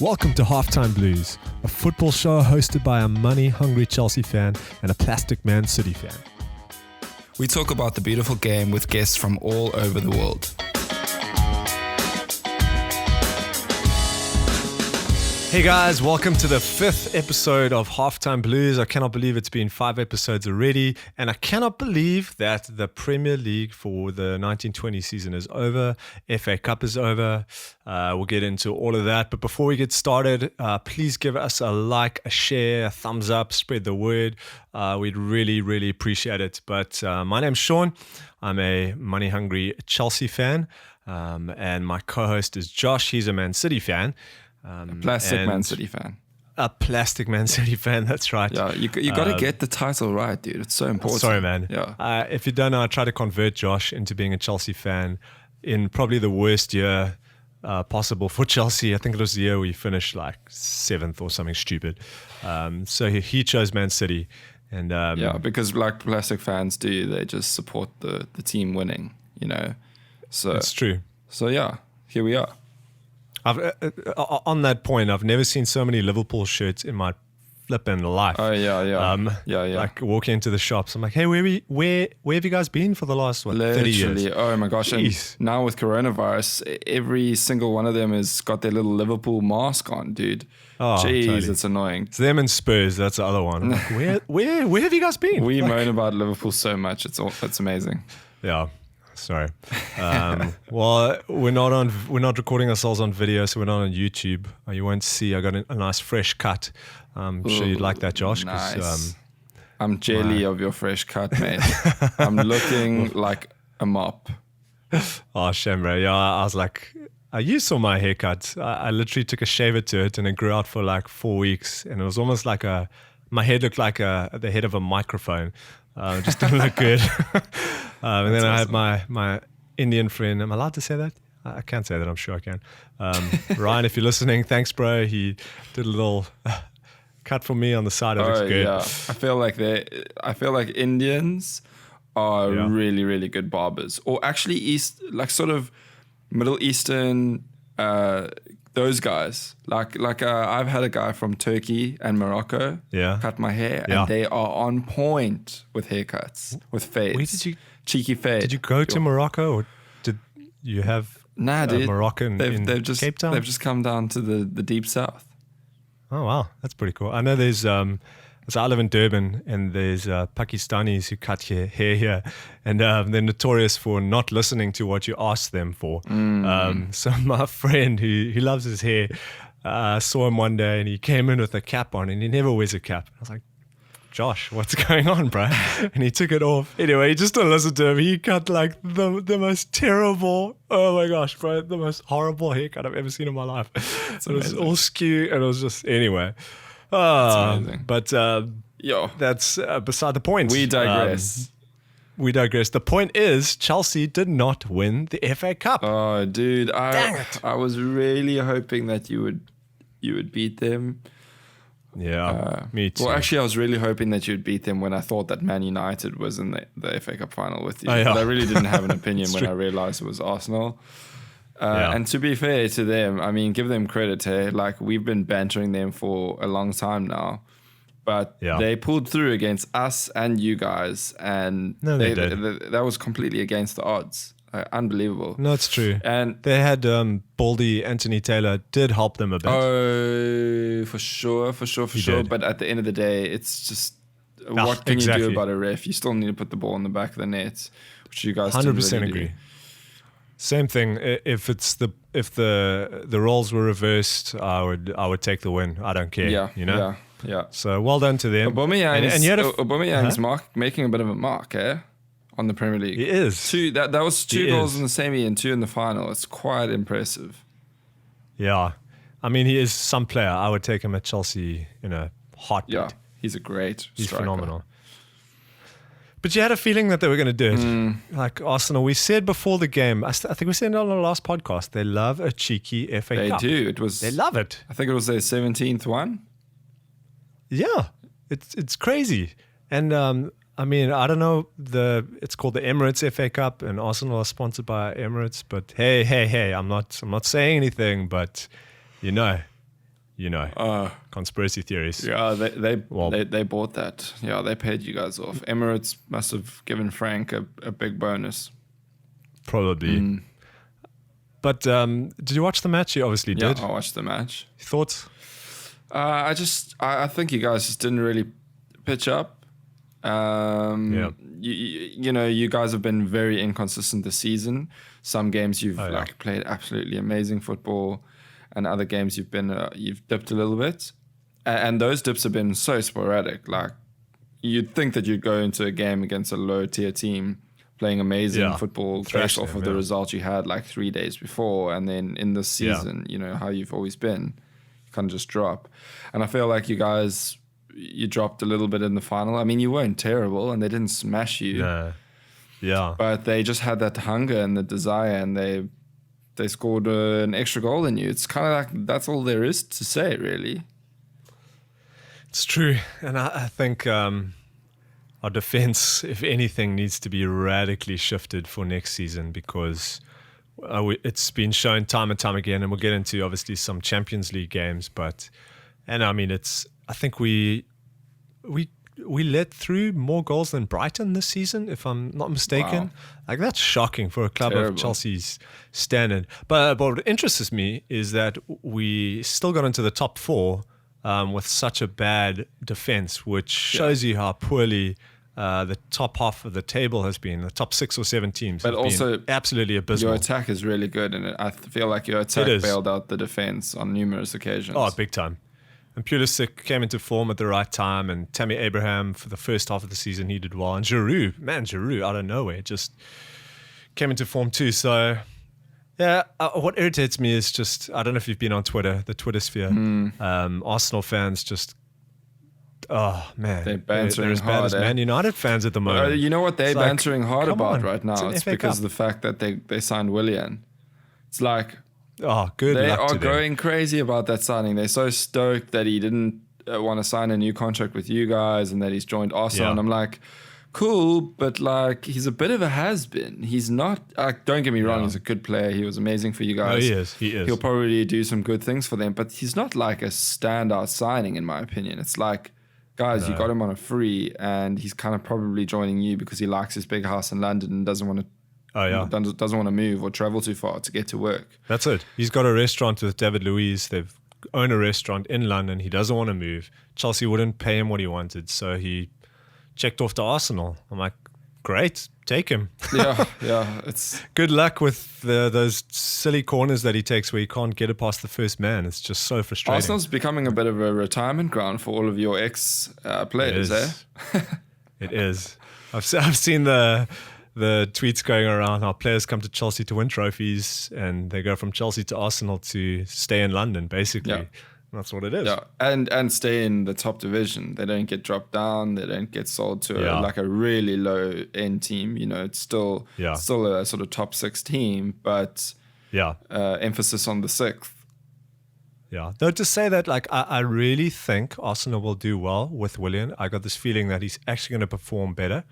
Welcome to Halftime Blues, a football show hosted by a money-hungry Chelsea fan and a plastic Man City fan. We talk about the beautiful game with guests from all over the world. Hey guys, welcome to the 5th episode of Halftime Blues. I cannot believe it's been 5 episodes already, and I cannot believe that the Premier League for the 1920 season is over. FA Cup is over. We'll get into all of that, but before we get started, please give us a like, a share, a thumbs up, spread the word. We'd really appreciate it. But my name's Sean. I'm a money-hungry Chelsea fan, and my co-host is Josh. He's a Man City fan. A plastic Man City fan. A plastic Man City fan, that's right. Yeah, you got to get the title right, dude. It's so important. Sorry, man. Yeah. If you don't know, I tried to convert Josh into being a Chelsea fan in probably the worst year possible for Chelsea. I think it was the year we finished like 7th or something stupid. So he chose Man City. And yeah, because like plastic fans do, they just support the team winning, you know. So it's true. So yeah, here we are. On that point, I've never seen so many Liverpool shirts in my flipping life. Oh yeah. Like walking into the shops, I'm like, hey, where have you guys been for the last 30 years? Oh my gosh! Jeez. And now with coronavirus, every single one of them has got their little Liverpool mask on, dude. Oh, jeez, totally. It's annoying. It's them and Spurs. That's the other one. I'm like, where have you guys been? We moan about Liverpool so much. It's amazing. Yeah. Sorry. Well, we're not recording ourselves on video, so we're not on YouTube. You won't see. I got a nice fresh cut. I'm sure you'd like that, Josh. Nice. I'm jelly of your fresh cut, mate. I'm looking like a mop. Oh, shame, bro. Yeah, I was like, you saw my haircut. I literally took a shaver to it, and it grew out for like 4 weeks, and it was almost like my head looked like the head of a microphone. Just didn't look good. And then I had my Indian friend. Am I allowed to say that? I can't say that. I'm sure I can. Ryan, if you're listening, thanks, bro. He did a little cut for me on the side. It looks good. Yeah. I feel like Indians are really good barbers, or actually sort of Middle Eastern. Those guys, I've had a guy from Turkey and Morocco cut my hair, and they are on point with haircuts, with fades. Where did you cheeky fade? Did you go to Morocco, or did you have dude, Moroccan in Cape Town? They've just come down to the deep south. Oh wow, that's pretty cool. I know there's I live in Durban, and there's Pakistanis who cut your hair here, and they're notorious for not listening to what you ask them for. So my friend who loves his hair, saw him one day, and he came in with a cap on, and he never wears a cap. I was like, Josh, what's going on, bro? And he took it off. Anyway, he just don't listen to him. He cut like the most terrible, oh my gosh, bro, the most horrible haircut I've ever seen in my life. It was all skew, and it was just, anyway. But that's beside the point. We digress. The point is, Chelsea did not win the FA Cup. Oh, dude, Dang it. I was really hoping that you would beat them. Yeah, me too. Well, actually, I was really hoping that you'd beat them when I thought that Man United was in the FA Cup final with you. Oh, yeah. But I really didn't have an opinion when I realized it was Arsenal. And to be fair to them, I mean, give them credit, hey? Like, we've been bantering them for a long time now. But they pulled through against us and you guys. And they did. That was completely against the odds. Unbelievable. No, it's true. And they had Baldy, Anthony Taylor did help them a bit. Oh, for sure. But at the end of the day, it's just, what can you do about a ref? You still need to put the ball in the back of the net, which you guys 100% really agree. Same thing. If the roles were reversed, I would take the win. I don't care. Yeah. So well done to them. Aubameyang's making a bit of a mark, on the Premier League. He is. That was 2 goals in the semi and 2 in the final. It's quite impressive. Yeah, I mean, he is some player. I would take him at Chelsea in a heartbeat. Yeah, he's a great He's striker. phenomenal. But you had a feeling that they were going to do it. Like Arsenal, we said before the game, I think we said it on the last podcast, they love a cheeky FA Cup. They do. They love it. I think it was their 17th one. Yeah, it's crazy. And I mean, I don't know, it's called the Emirates FA Cup, and Arsenal are sponsored by Emirates. But hey, I'm not saying anything, but conspiracy theories. Yeah, they bought that. Yeah, they paid you guys off. Emirates must have given Frank a big bonus. Probably. But did you watch the match? You obviously did. Yeah, I watched the match. Thoughts? I think you guys just didn't really pitch up. You guys have been very inconsistent this season. Some games you've played absolutely amazing football, and other games you've dipped a little bit, and those dips have been so sporadic. Like you'd think that you'd go into a game against a low tier team playing amazing football based off of the result you had like 3 days before, and then in this season, how you've always been, you kind of just drop. And I feel like you guys, you dropped a little bit in the final. I mean, you weren't terrible, and they didn't smash you. No. Yeah. But they just had that hunger and the desire, and they scored an extra goal in you. It's kind of like that's all there is to say, really. It's true, and I think our defense, if anything, needs to be radically shifted for next season, because it's been shown time and time again, and we'll get into obviously some Champions League games, I think we let through more goals than Brighton this season, if I'm not mistaken. Wow. Like, that's shocking for a club of Chelsea's standard. But what interests me is that we still got into the top 4 with such a bad defense, which shows you how poorly the top half of the table has been. The top 6 or 7 teams but have also been absolutely abysmal. Your attack is really good, and I feel like your attack bailed out the defense on numerous occasions. Oh, big time. And Pulisic came into form at the right time, and Tammy Abraham for the first half of the season, he did well. And Giroud out of nowhere just came into form too. So, yeah, what irritates me is just, I don't know if you've been on Twitter, the Twitter sphere. Arsenal fans just, oh man, they're bantering they're as bad as Man United fans at the moment. You know what they're bantering hard about right now? It's because of the fact that they signed Willian. It's like, oh, good luck to them. They are going crazy about that signing. They're so stoked that he didn't want to sign a new contract with you guys and that he's joined Arsenal. And I'm like, cool, but like, he's a bit of a has-been. He's not, don't get me wrong, he's a good player. He was amazing for you guys. No, he is. He'll probably do some good things for them, but he's not like a standout signing, in my opinion. It's like, guys, you got him on a free, and he's kind of probably joining you because he likes his big house in London and doesn't want to doesn't want to move or travel too far to get to work. That's it. He's got a restaurant with David Luiz. They've owned a restaurant in London. He doesn't want to move. Chelsea wouldn't pay him what he wanted, so he checked off to Arsenal. I'm like, great, take him. Yeah. It's good luck with those silly corners that he takes where you can't get it past the first man. It's just so frustrating. Arsenal's becoming a bit of a retirement ground for all of your players, It is. I've seen the tweets going around how players come to Chelsea to win trophies, and they go from Chelsea to Arsenal to stay in London, basically. Yeah. That's what it is. Yeah, and stay in the top division. They don't get dropped down. They don't get sold to a really low end team. It's still a sort of top 6 team, but emphasis on the 6th. Yeah, though to say that, like, I really think Arsenal will do well with Willian. I got this feeling that he's actually going to perform better.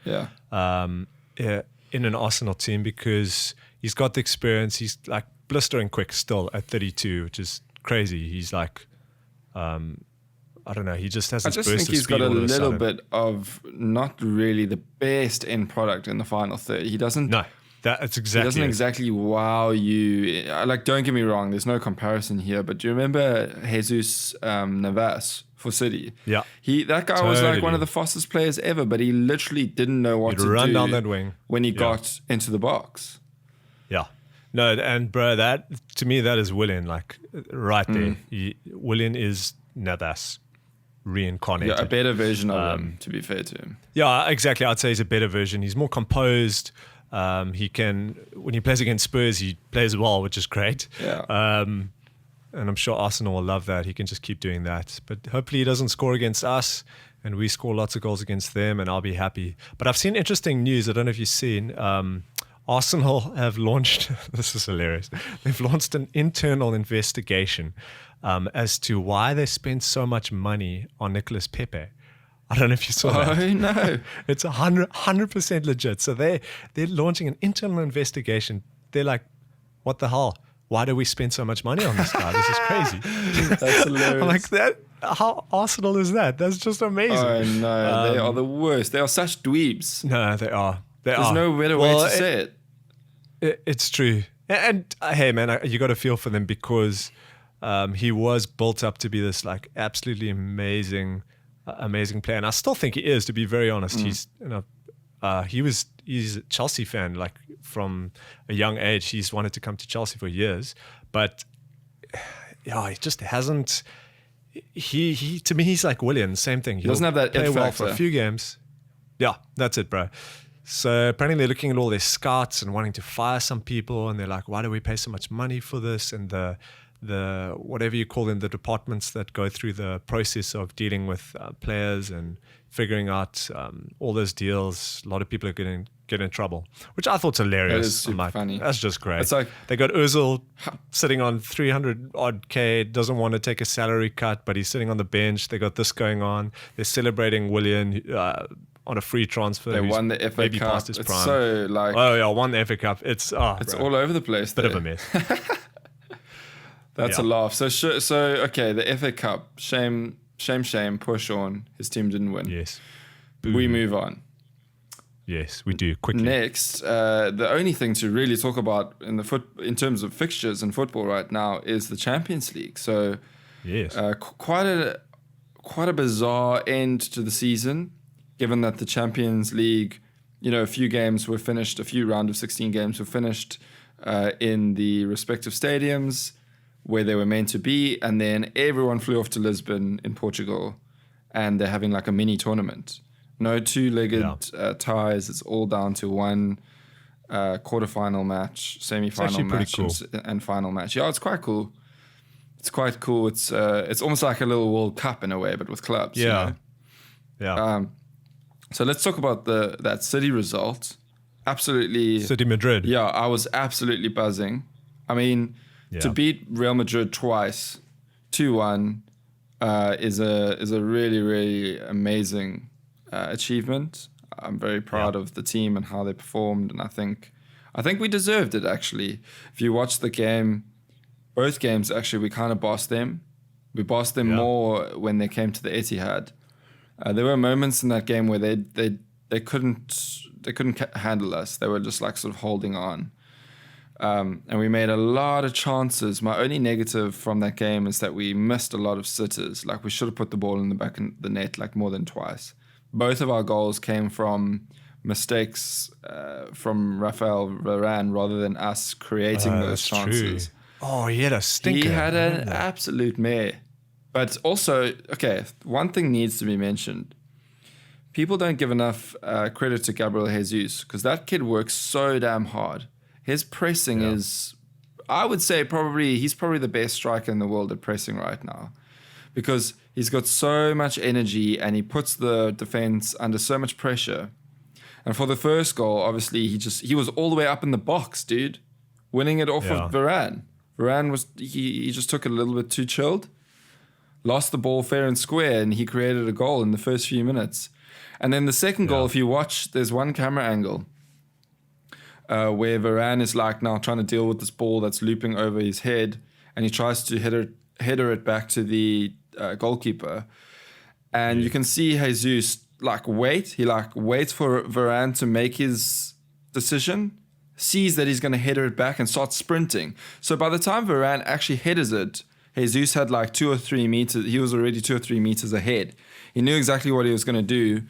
In an Arsenal team, because he's got the experience. He's like blistering quick still at 32, which is crazy. He's like, I don't know. He just has this burst of speed. I just think he's got a little bit of not really the best end product in the final third. He doesn't. No, that's exactly. He doesn't exactly wow you. Like, don't get me wrong. There's no comparison here. But do you remember Jesus Navas for City? Yeah. That guy was like one of the fastest players ever, but he literally didn't know what to run down that wing when he got into the box. Yeah. No, and bro, that to me, that is Willian, like right there. Willian is Navas reincarnated. Yeah, a better version of him, to be fair to him. Yeah, exactly. I'd say he's a better version. He's more composed. He can, when he plays against Spurs, he plays well, which is great. Yeah. And I'm sure Arsenal will love that. He can just keep doing that. But hopefully he doesn't score against us and we score lots of goals against them, and I'll be happy. But I've seen interesting news. I don't know if you've seen. Arsenal have launched, this is hilarious, they've launched an internal investigation as to why they spent so much money on Nicolas Pepe. I don't know if you saw that. Oh, no. It's 100% legit. So they're launching an internal investigation. They're like, what the hell? why do we spend so much money on this guy? This is crazy. That's hilarious. I'm like, that. How Arsenal is that? That's just amazing. Oh no, they are the worst. They are such dweebs. No, they are. There's no better way to say it. It's true. And hey, man, you got to feel for them because he was built up to be this like absolutely amazing player, and I still think he is. To be very honest, he's a Chelsea fan like from a young age. He's wanted to come to Chelsea for years, but yeah, he just hasn't. He to me, he's like Willian. Same thing. He doesn't have that play it well factor. for a few games. Yeah, that's it, bro. So apparently they're looking at all their scouts and wanting to fire some people, and they're like, why do we pay so much money for this? And the whatever you call them, the departments that go through the process of dealing with players and figuring out all those deals, a lot of people are going to get in trouble, which I thought's hilarious. That is super funny. That's just great. It's like they got Ozil sitting on 300 odd K, doesn't want to take a salary cut, but he's sitting on the bench. They got this going on. They're celebrating Willian on a free transfer. They won the FA maybe Cup. past his It's prime. so like won the FA Cup. It's bro. All over the place. Bit of a mess. That's a laugh. So okay, the FA Cup. Shame. Poor Sean. His team didn't win. Yes. We move on. Yes, we do quickly. Next, the only thing to really talk about in terms of fixtures in football right now is the Champions League. So, yes, quite a bizarre end to the season, given that the Champions League, a few games were finished, a few round of 16 games were finished in the respective stadiums where they were meant to be, and then everyone flew off to Lisbon in Portugal, and they're having like a mini tournament. No two-legged ties. It's all down to one quarterfinal match, semi-final match, and final match. Yeah, it's quite cool. It's almost like a little World Cup in a way, but with clubs. Yeah, yeah. So let's talk about that City result. Absolutely, City Madrid. Yeah, I was absolutely buzzing. I mean, to beat Real Madrid twice, 2-1, is a really, really amazing achievement. I'm very proud of the team and how they performed, and I think we deserved it actually. If you watch the game, both games actually, we kind of bossed them. We bossed them more when they came to the Etihad. There were moments in that game where they couldn't handle us. They were just like sort of holding on. And we made a lot of chances. My only negative from that game is that we missed a lot of sitters. Like we should have put the ball in the back of the net like more than twice. Both of our goals came from mistakes from Rafael Varane rather than us creating those chances. True. Oh, he had a stinker. He had an absolute mare. But also, okay, one thing needs to be mentioned. People don't give enough credit to Gabriel Jesus because that kid works so damn hard. His pressing is, I would say, he's probably the best striker in the world at pressing right now because he's got so much energy and he puts the defense under so much pressure. And for the first goal, obviously, he was all the way up in the box, dude, winning it off of Varane. Varane he just took it a little bit too chilled, lost the ball fair and square, and he created a goal in the first few minutes. And then the second goal, if you watch, there's one camera angle where Varane is like now trying to deal with this ball that's looping over his head, and he tries to header it back to the goalkeeper. And you can see Jesus waits for Varane to make his decision, sees that he's going to header it back and starts sprinting. So by the time Varane actually headers it, Jesus had like 2 or 3 meters. He was already 2 or 3 meters ahead. He knew exactly what he was going to do,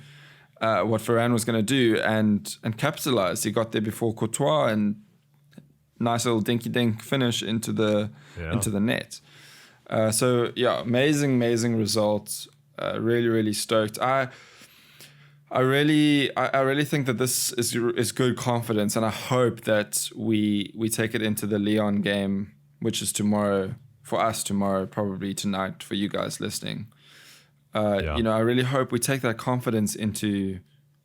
what Varane was going to do, and capitalized. He got there before Courtois, and nice little dinky-dink finish into the net. So yeah, amazing results. Really, really stoked. I really think that this is good confidence, and I hope that we take it into the Lyon game, which is tomorrow for us. Tomorrow, probably tonight for you guys listening. I really hope we take that confidence into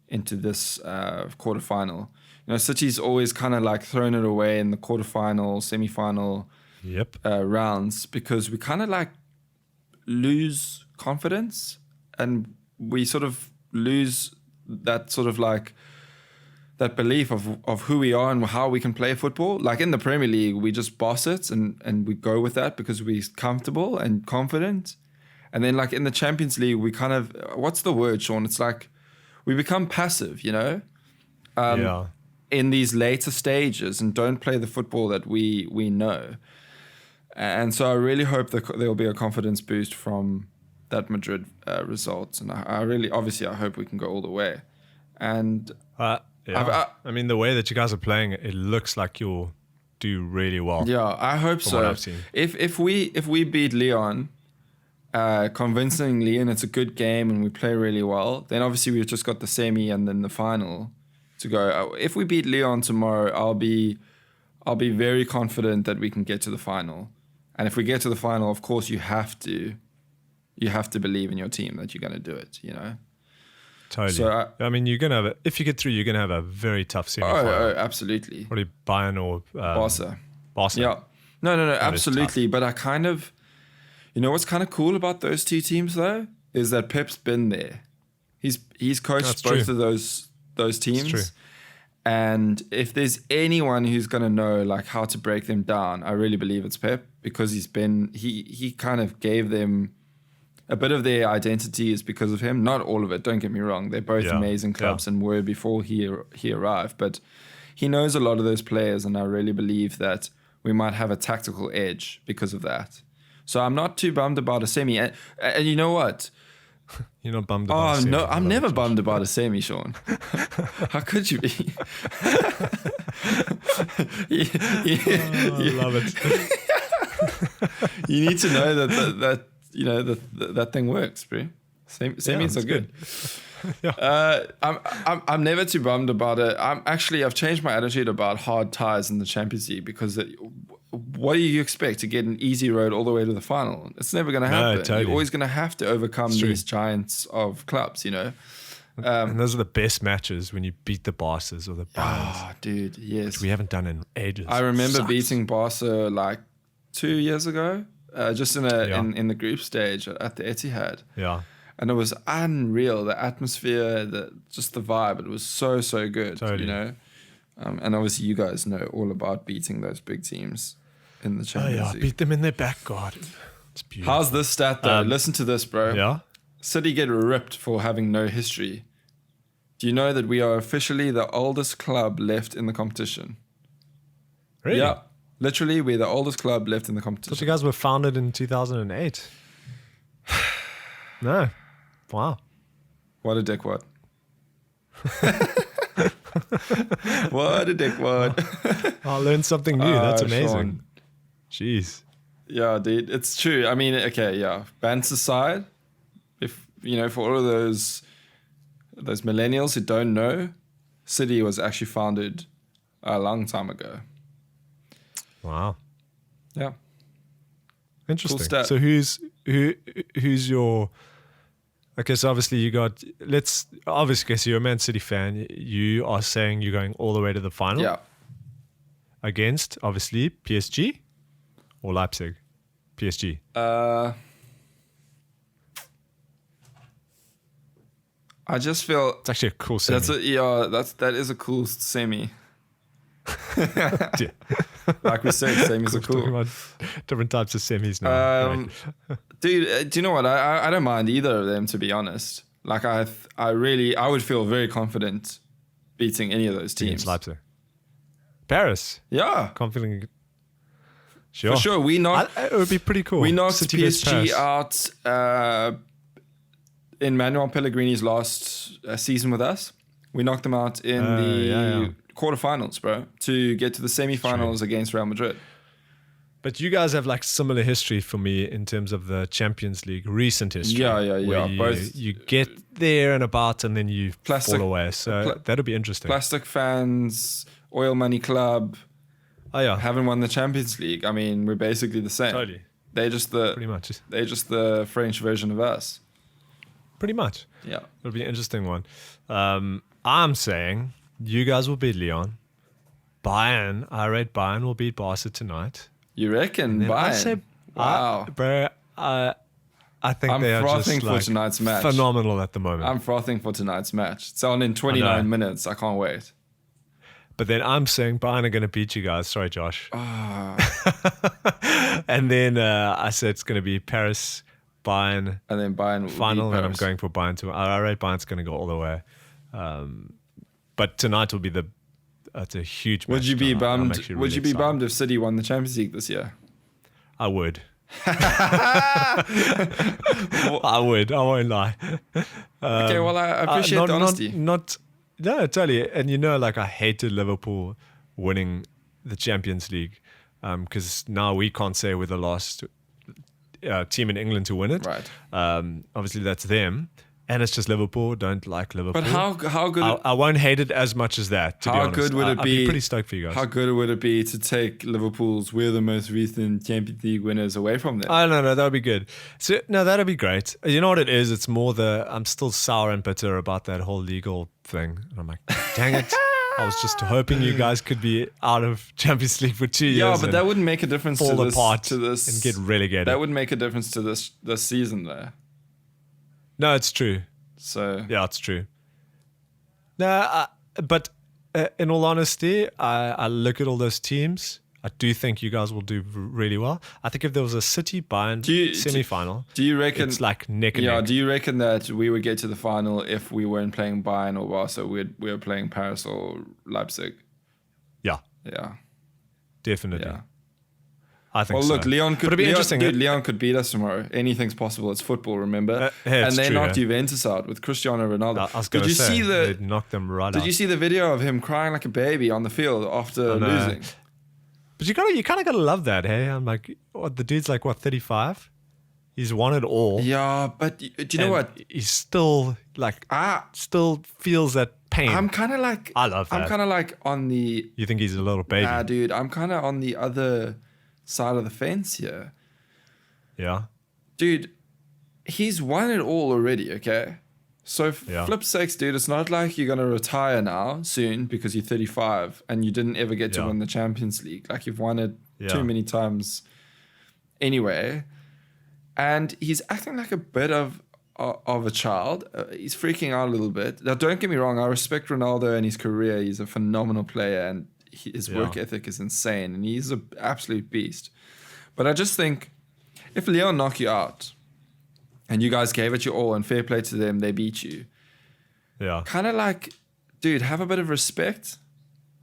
this quarterfinal. City's always kind of like thrown it away in the quarterfinal, semi-final rounds because we kind of like lose confidence and we sort of lose that sort of like belief of who we are and how we can play football. Like in the Premier League, we just boss it and we go with that because we're comfortable and confident. And then like in the Champions League, we kind of, what's the word, Sean? It's like we become passive, you know, in these later stages and don't play the football that we know. And so I really hope that there will be a confidence boost from that Madrid result. And I really, obviously, I hope we can go all the way. And I mean, the way that you guys are playing, it looks like you'll do really well. Yeah, I hope from so. what I've seen. If we beat Lyon convincingly and it's a good game and we play really well, then obviously we've just got the semi and then the final to go. If we beat Lyon tomorrow, I'll be very confident that we can get to the final. And if we get to the final, of course, you have to believe in your team that you're going to do it, you know. Totally. So I mean, you're gonna have if you get through, you're gonna have a very tough semi-final. Oh, absolutely. Probably Bayern or Barca. Barca. Yeah. No, absolutely. But I kind of, you know, what's kind of cool about those two teams though is that Pep's been there. He's coached both of those teams. It's true. And if there's anyone who's gonna know like how to break them down, I really believe it's Pep because he kind of gave them. A bit of their identity is because of him. Not all of it, don't get me wrong. They're both amazing clubs and were before he arrived. But he knows a lot of those players, and I really believe that we might have a tactical edge because of that. So I'm not too bummed about a semi. And you know what? You're not bummed about a semi? Oh, no, I'm never bummed about a semi, Sean. How could you be? I love it. You need to know that you know that thing works, bro. Semis are good. I'm never too bummed about it. I've changed my attitude about hard ties in the Champions League because what do you expect to get an easy road all the way to the final? It's never going to happen. Totally. You're always going to have to overcome these giants of clubs, you know. And those are the best matches when you beat the Barcas or the Bayerns. Oh, dude, yes. Which we haven't done in ages. I remember beating Barca like 2 years ago. Just in the group stage at the Etihad. Yeah. And it was unreal. The atmosphere, just the vibe. It was so good, Totally. you know. And obviously you guys know all about beating those big teams in the Champions League. Beat them in their back garden. It's beautiful. How's this stat though? Listen to this, bro. Yeah? City get ripped for having no history. Do you know that we are officially the oldest club left in the competition? Really? Yeah. Literally, we're the oldest club left in the So competition. you guys were founded in 2008. No. Wow. What a dickwad. What a dickwad. I learned something new. That's amazing. Sean. Jeez. Yeah, dude, it's true. I mean, okay, yeah. Bants aside, if you know, for all of those millennials who don't know, City was actually founded a long time ago. Wow. Yeah. Interesting. Cool stat. So who's your? Okay, so obviously so you're a Man City fan. You are saying you're going all the way to the final. Yeah. Against obviously PSG or Leipzig. PSG. I just feel It's actually a cool semi. that is a cool semi. Yeah. Like we said, semis are Talking cool. about different types of semis now. Right. Dude, do you know what? I don't mind either of them, to be honest. Like I would feel very confident beating any of those teams. Against Leipzig. Paris. Yeah, Confident. Sure. for sure. It would be pretty cool. We knocked City versus PSG Paris. out in Manuel Pellegrini's last season with us. We knocked them out in the quarterfinals, bro, to get to the semifinals against Real Madrid. But you guys have like similar history for me in terms of the Champions League, recent history. Yeah. You get there and about and then you Plastic- fall away. So that'll be interesting. Plastic fans, oil money club, Oh yeah, haven't won the Champions League. I mean, we're basically the same. totally. They're just Pretty much. the French version of us. Pretty much. Yeah. It'll be an interesting one. I'm saying you guys will beat Lyon. I rate Bayern will beat Barca tonight. You reckon? Then I Bayern? say, Wow. bro, I think I'm they are frothing just for like tonight's match. phenomenal at the moment. I'm frothing for tonight's match. It's on in 29 minutes. I can't wait. But then I'm saying Bayern are going to beat you guys. Sorry, Josh. Ah. And then I said it's going to be Paris, Bayern, And then Bayern will final, beat and I'm Paris. going for Bayern to. I rate Bayern's going to go all the way. But tonight will be it's a huge match. Would you be tonight. I'm bummed? actually Would really you be excited. bummed if City won the Champions League this year? I would. I would. I won't lie. Okay, well, I appreciate the honesty. No, totally. And like I hated Liverpool winning the Champions League because now we can't say we're the last team in England to win it. Right. Obviously, that's them. And it's just Liverpool. Don't like Liverpool. But how good? I won't hate it as much as that. To be How honest. good would it I'd be? pretty stoked for you guys. How good would it be to take Liverpool's "we're the most recent Champions League winners" away from them? Oh, no, that would be good. So, no, that would be great. You know what it is? It's more I'm still sour and bitter about that whole legal thing. And I'm like, dang it. I was just hoping you guys could be out of Champions League for 2 years. Yeah, but that wouldn't make a difference fall to this, apart to this and get relegated. That would make a difference to this season, though. No, it's true. So Yeah, it's true. No, but in all honesty, I look at all those teams. I do think you guys will do really well. I think if there was a City Bayern semi-final, do you reckon it's like neck and Yeah, neck. do you reckon that we would get to the final if we weren't playing Bayern or Barca? We were playing Paris or Leipzig. Yeah, Yeah, definitely. yeah. I think Well, so. look, Leon But it'd be interesting. Leon could beat us tomorrow. Anything's possible. It's football, remember? Hey, and it's they true, knocked yeah. Juventus out with Cristiano Ronaldo. I was going to say, they'd knock them right out. Did you see the video of him crying like a baby on the field after I know. losing? But you kind of gotta love that, hey? I'm like, what, the dude's like, what, 35? He's won it all. Yeah, but do you know and what? He's still like, still feels that pain. I'm kind of like, I love that. I'm kind of like on the, You think he's a little baby? nah, dude, I'm kind of on the other side of the fence here. Yeah. Dude, he's won it all already, okay? So Yeah. flip sakes, dude, it's not like you're going to retire now soon because you're 35 and you didn't ever get to Yeah. win the Champions League. Like you've won it Yeah. too many times anyway. And he's acting like a bit of a child. He's freaking out a little bit. Now, don't get me wrong. I respect Ronaldo and his career. He's a phenomenal player and his work ethic is insane. And he's an absolute beast. But I just think if Leon knock you out and you guys gave it your all and fair play to them, they beat you. Yeah. Kind of like, dude, have a bit of respect.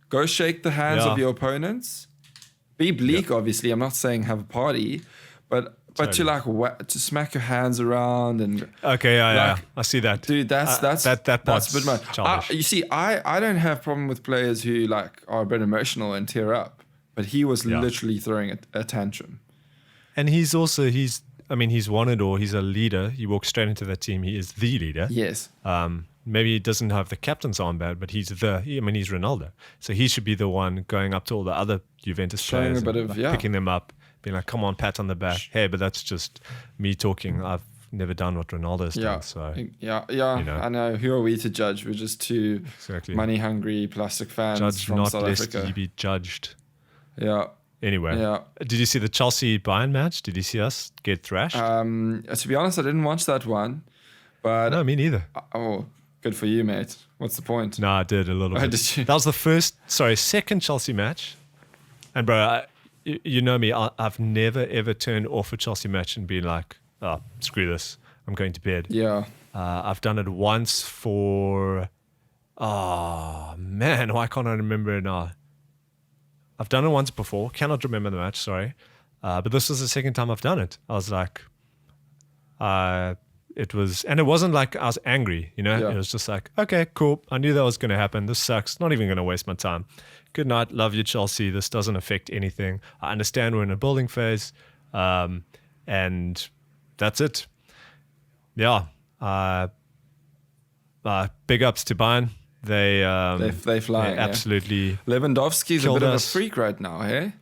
Go shake the hands Yeah. of your opponents. Be bleak, obviously. I'm not saying have a party, but to like to smack your hands around and Okay, yeah. Like, I see that. dude, that's that part's that's a bit much. childish. You see, I don't have problem with players who like are a bit emotional and tear up, but he was literally throwing a tantrum. And he's won it all. He's a leader. He walks straight into that team. He is the leader. Yes. Maybe he doesn't have the captain's armband, but he's Ronaldo. So he should be the one going up to all the other Juventus Showing players a bit and, of, picking them up, being like, come on, pat on the back. Hey, but that's just me talking. I've never done what Ronaldo's Yeah. done. So Yeah. you know. I know. Who are we to judge? We're just two exactly. money-hungry plastic fans Judge from not South lest Africa. ye be judged. Yeah. Anyway, Yeah. did you see the Chelsea Bayern match? Did you see us get thrashed? To be honest, I didn't watch that one, but no, me neither. oh, good for you, mate. What's the point? No, I did a little Oh, bit. did you? That was the second Chelsea match. And bro, you know me, I've never ever turned off a Chelsea match and been like, oh, screw this, I'm going to bed. Yeah. I've done it once for, oh man, why can't I remember it now? I've done it once before, cannot remember the match, sorry. But this was the second time I've done it. I was like, it wasn't like I was angry, you know? Yeah. It was just like, okay, cool. I knew that was going to happen. This sucks. Not even going to waste my time. Good night. Love you, Chelsea. This doesn't affect anything. I understand we're in a building phase. And that's it. Yeah. Big ups to Bayern. They fly. They absolutely. Lewandowski's a killed bit of a us. freak right now, hey?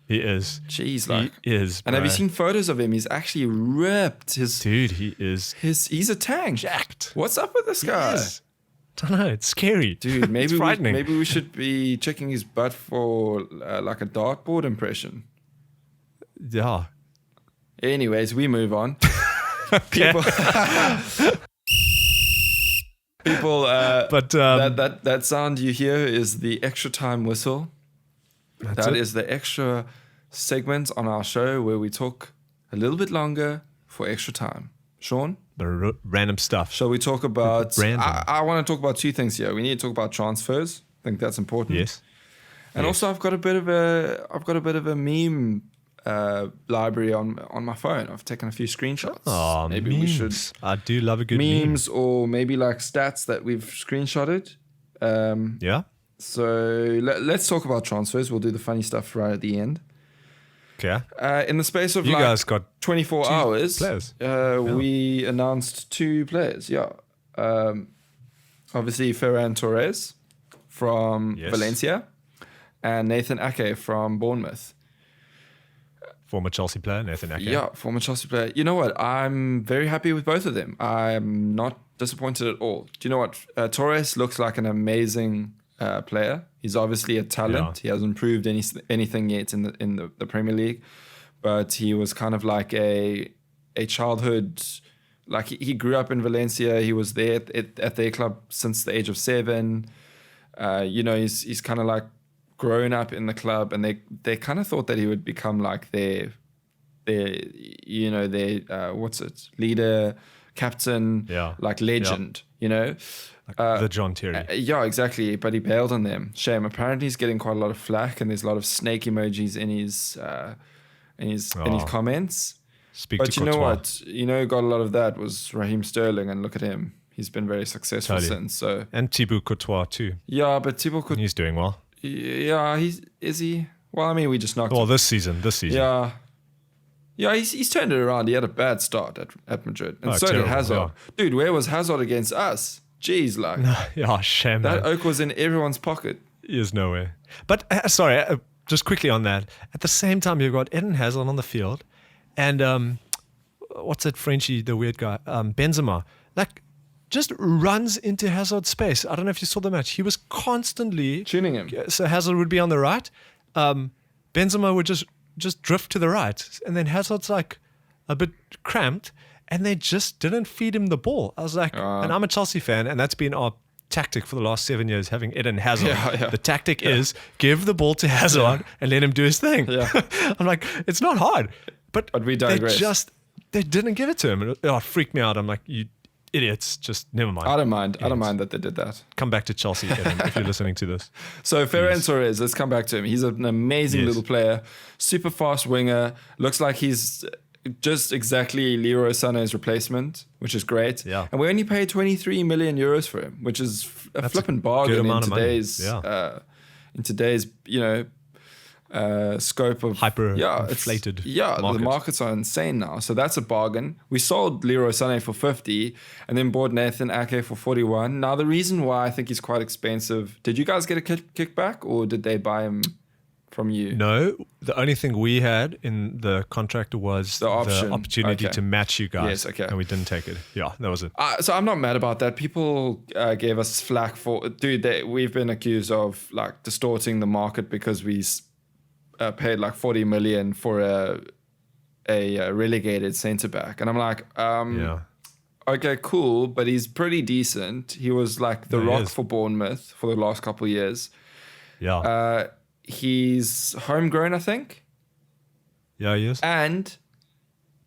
He is. Jeez, like. He is. And have you bro. seen photos of him? He's actually ripped. Dude, he is He's a tank. jacked. What's up with this guy? Yes. Don't know. It's scary. Dude, maybe it's frightening. maybe we should be checking his butt for like a dartboard impression. Yeah. Anyways, we move on. People, People, But that sound you hear is the extra time whistle. That is the extra segment on our show where we talk a little bit longer for extra time. Sean? the random stuff. Shall we talk about... Random. I want to talk about two things here. We need to talk about transfers. I think that's important. Yes. And also I've got a bit of a meme library on my phone. I've taken a few screenshots. Oh, maybe memes. we should I do love a good memes or maybe like stats that we've screenshotted. Yeah. So let's talk about transfers. We'll do the funny stuff right at the end. Okay. In the space of You guys got 24 hours, players. we announced two players. Yeah. Obviously Ferran Torres from Valencia and Nathan Ake from Bournemouth. Former Chelsea player, Nathan Ake. Yeah, former Chelsea player. You know what? I'm very happy with both of them. I'm not disappointed at all. Do you know what? Torres looks like an amazing player. He's obviously a talent. He hasn't proved anything yet in the Premier League, but he was kind of like a childhood. Like he grew up in Valencia. He was there at their club since the age of 7. He's kind of like grown up in the club, and they kind of thought that he would become like their leader, captain, like legend, Like the John Terry. Yeah, exactly. But he bailed on them. Shame. Apparently, he's getting quite a lot of flack, and there's a lot of snake emojis in his comments. But you know what? Who got a lot of that was Raheem Sterling, and look at him. He's been very successful since. So and Thibaut Courtois too. Yeah, but Thibaut Courtois, he's doing well. Yeah, is he? Well, I mean, we just knocked. Well, him. this season. Yeah, he's turned it around. He had a bad start at Madrid, and so did Hazard. Yeah. Dude, where was Hazard against us? Jeez, like shame. That man. oak was in everyone's pocket. He is nowhere. But just quickly on that. At the same time, you've got Eden Hazard on the field, and what's that Frenchie, the weird guy, Benzema, like just runs into Hazard's space. I don't know if you saw the match. He was constantly tuning him. So Hazard would be on the right. Benzema would just drift to the right, and then Hazard's like a bit cramped, and they just didn't feed him the ball. I was like, and I'm a Chelsea fan, and that's been our tactic for the last 7 years, having Eden Hazard. Yeah. The tactic is give the ball to Hazard and let him do his thing. Yeah. I'm like, it's not hard, but we digress. They didn't give it to him. It freaked me out. I'm like, you idiots, just never mind. I don't mind that they did that. Come back to Chelsea, Eden, if you're listening to this. So Ferran Torres, let's come back to him. He's an amazing little player, super fast winger. Looks like he's just exactly Leroy Sané's replacement, which is great. Yeah. And we only paid 23 million euros for him, which is a flipping bargain in today's scope of inflated. The markets are insane now. So that's a bargain. We sold Leroy Sané for 50 and then bought Nathan Ake for 41. Now the reason why I think he's quite expensive, did you guys get a kickback or did they buy him from you? No, the only thing we had in the contract was the opportunity to match you guys. Yes, okay. And we didn't take it. Yeah, that was it. So I'm not mad about that. People gave us flack for, we've been accused of like distorting the market because we paid like 40 million for a relegated centre back, and I'm like, okay, cool, but he's pretty decent. He was like the rock for Bournemouth for the last couple of years. Yeah, he's homegrown, I think. Yeah, he is. And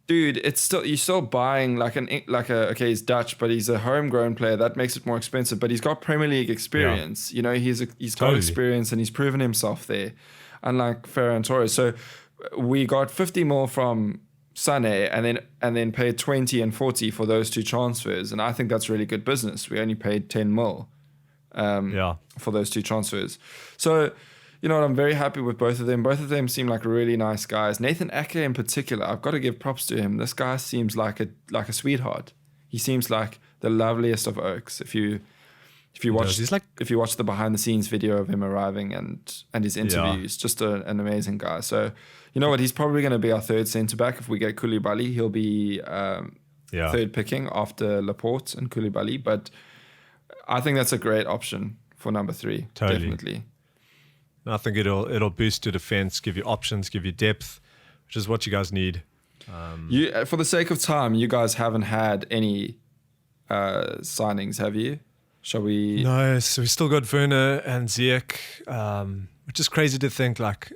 dude, you're still buying okay, he's Dutch, but he's a homegrown player. That makes it more expensive. But he's got Premier League experience. Yeah. He's got experience and he's proven himself there. Unlike Ferran Torres. So we got 50 mil from Sané and then paid 20 and 40 for those two transfers. And I think that's really good business. We only paid 10 mil for those two transfers. So, you know what, I'm very happy with both of them. Both of them seem like really nice guys. Nathan Ake in particular, I've got to give props to him. This guy seems like a sweetheart. He seems like the loveliest of oaks. If you watch the behind the scenes video of him arriving and his interviews, just an amazing guy. So, you know what, he's probably going to be our third centre back. If we get Koulibaly, he'll be third picking after Laporte and Koulibaly. But I think that's a great option for number 3. Totally. Definitely. I think it'll boost your defense, give you options, give you depth, which is what you guys need. For the sake of time, you guys haven't had any signings, have you? Shall we? No, so we still got Werner and Ziyech, which is crazy to think. Like,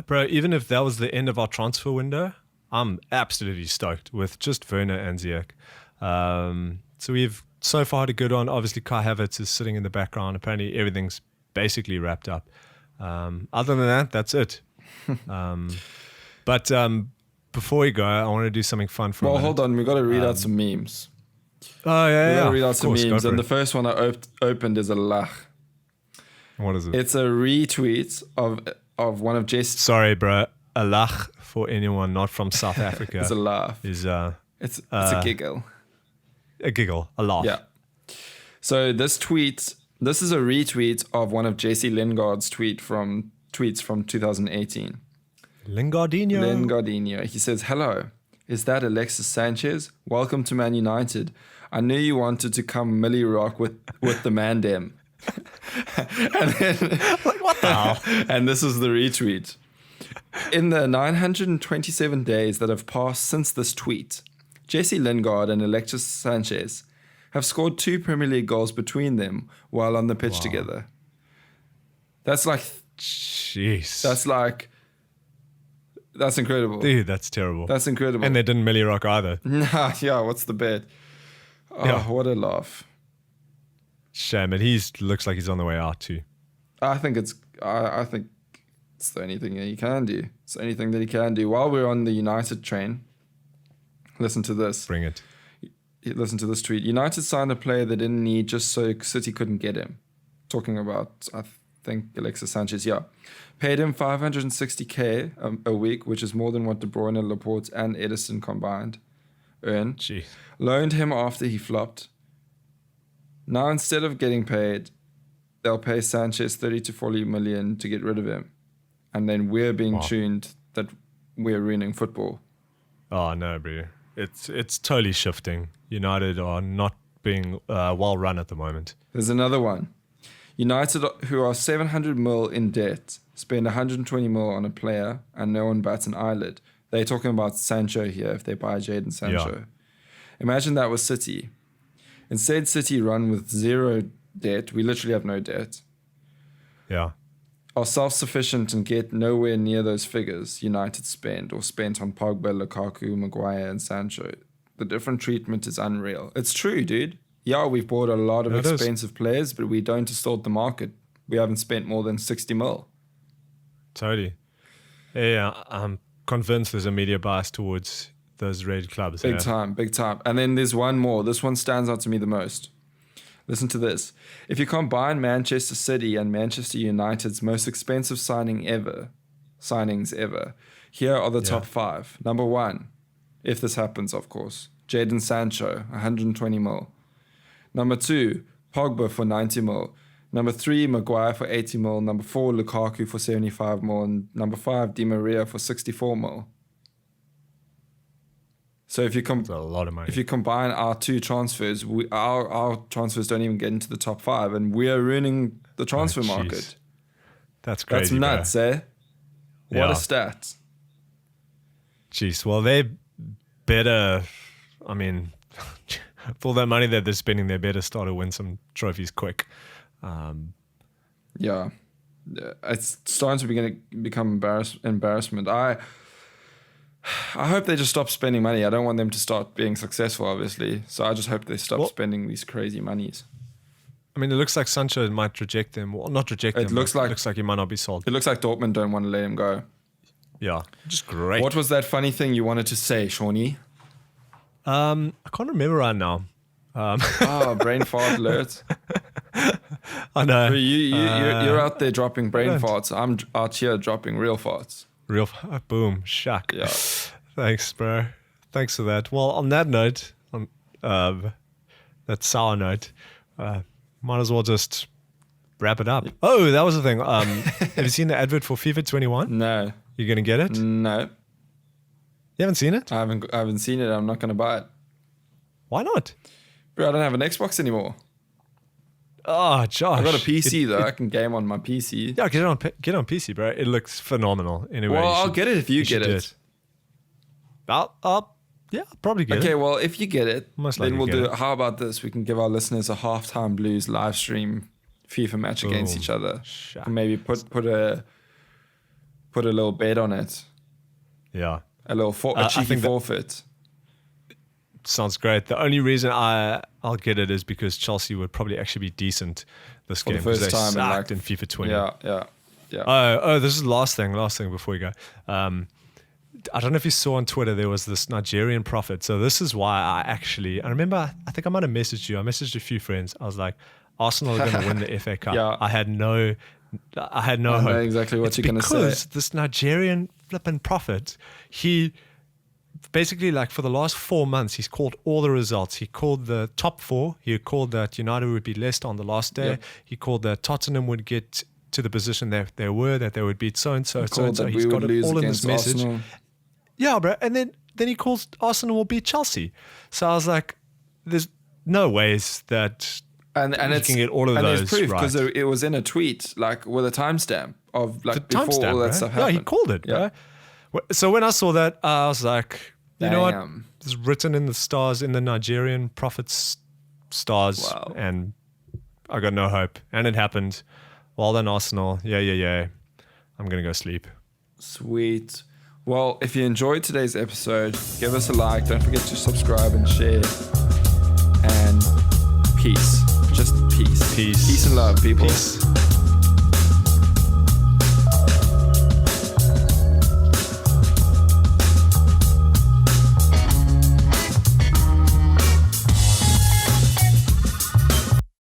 bro, even if that was the end of our transfer window, I'm absolutely stoked with just Werner and Ziyech. So we've so far had a good one. Obviously, Kai Havertz is sitting in the background. Apparently, everything's basically wrapped up. Other than that, that's it. But before we go, I want to do something fun for a minute. Hold on. We've got to read out some memes. Oh, yeah, We've got yeah. to read out Of some course, memes. go for And it. the first one I opened is a lach. What is it? It's a retweet of one of Jess. Sorry, bro. A lach, for anyone not from South Africa, It's a laugh. is It's a giggle. a giggle, a laugh. Yeah. So this is a retweet of one of Jesse Lingard's tweets from 2018. Lingardinho. He says, "Hello, is that Alexis Sanchez? Welcome to Man United. I knew you wanted to come Millie Rock with the Mandem." And then, Like, what the hell? and this is the retweet. In the 927 days that have passed since this tweet, Jesse Lingard and Alexis Sanchez have scored 2 Premier League goals between them while on the pitch together. That's Jeez. that's incredible. Dude, that's terrible. That's incredible. And they didn't Millie Rock either. Nah, yeah, what's the bet? Oh, Yeah. what a laugh. Shame. And looks like he's on the way out too. I think it's the only thing that he can do. It's the only thing that he can do. While we're on the United train, listen to this. Bring it. Listen to this tweet. United signed a player they didn't need just so City couldn't get him. Talking about, I think, Alexis Sanchez, yeah. Paid him 560k a week, which is more than what De Bruyne, Laporte, and Edison combined earn. Gee. Loaned him after he flopped. Now, instead of getting paid, they'll pay Sanchez 30 to 40 million to get rid of him. And then we're being tuned that we're ruining football. Oh, no, bro. It's totally shifting. United are not being well run at the moment. There's another one. United, who are 700 mil in debt, spend 120 mil on a player and no one bats an eyelid. They're talking about Sancho here if they buy Jadon Sancho. Yeah. Imagine that was City. Instead, City run with zero debt. We literally have no debt. Yeah. Are self-sufficient and get nowhere near those figures United spent on Pogba, Lukaku, Maguire, and Sancho. The different treatment is unreal. It's true, dude. Yeah, we've bought a lot of expensive players, but we don't distort the market. We haven't spent more than 60 mil. Totally. Yeah, I'm convinced there's a media bias towards those red clubs. Big time. And then there's one more. This one stands out to me the most. Listen to this. If you combine Manchester City and Manchester United's most expensive signings ever, here are the top 5. Number 1, if this happens, of course, Jadon Sancho, 120 mil. Number 2, Pogba for 90 mil. Number 3, Maguire for 80 mil. Number 4, Lukaku for 75 mil. And number 5, Di Maria for 64 mil. So if you That's a lot of money. if you combine our 2 transfers, our transfers don't even get into the top 5, and we are ruining the transfer market. That's crazy. That's nuts, bro. eh? What Yeah. a stat! Jeez, well, they better, I mean, with all that money that they're spending, they better start to win some trophies quick. Yeah, it's starting to become embarrassment. I hope they just stop spending money. I don't want them to start being successful, obviously. So I just hope they stop spending these crazy monies. I mean, it looks like Sancho might reject them. Well, not reject them. It looks like he might not be sold. It looks like Dortmund don't want to let him go. Yeah, just great. What was that funny thing you wanted to say, Shawnee? I can't remember right now. Brain fart alert. I know. You're out there dropping brain farts. I'm out here dropping real farts. Real boom, shuck. Yeah. Thanks, bro. Thanks for that. Well, on that note, on that sour note, might as well just wrap it up. Oh, that was the thing. Have you seen the advert for FIFA 21? No. You're gonna get it? No. You haven't seen it? I haven't seen it. I'm not going to buy it. Why not? Bro, I don't have an Xbox anymore. Oh, Josh. I've got a PC though. I can game on my PC. Yeah, get on PC, bro. It looks phenomenal. Anyway, Well, I'll get it if you get it. I'll Yeah, I'll probably get Okay, it. well, if you get it, Most then likely we'll get do it. it. How about this? We can give our listeners a halftime blues live stream FIFA match against Boom. each other. Shucks. And maybe put a little bet on it. Yeah. A little I cheeky think that- forfeit. Sounds great. The only reason I'll get it is because Chelsea would probably actually be decent this For the game because first they time in, sucked like, in FIFA 20. Yeah. Oh, this is the last thing before we go. I don't know if you saw on Twitter, there was this Nigerian prophet. So this is why I remember, I think I might have messaged you. I messaged a few friends. I was like, Arsenal are going to win the FA Cup. Yeah. I had no I hope. know exactly what It's you're going to say. because this Nigerian flipping prophet, he basically, like, for the last 4 months, he's called all the results. He called the top 4. He called that United would be Leicester on the last day. Yep. He called that Tottenham would get to the position that they were, that they would beat so-and-so, Called so-and-so. that He's we got would it lose all in this against message. Arsenal. Yeah, bro. And then he calls Arsenal will beat Chelsea. So I was like, there's no ways that And you it's, can get all of and those there's proof because right. it was in a tweet, like with a timestamp of like The before timestamp, all that bro. stuff Yeah, happened. he called it, Yeah. bro. So when I saw that, I was like, you know what? Damn. It's written in the stars, in the Nigerian prophet's stars, Wow. and I got no hope. And it happened. Well done, Arsenal. Yeah. I'm going to go sleep. Sweet. Well, if you enjoyed today's episode, give us a like. Don't forget to subscribe and share. And peace. Just peace. Peace. Peace and love, people. Peace.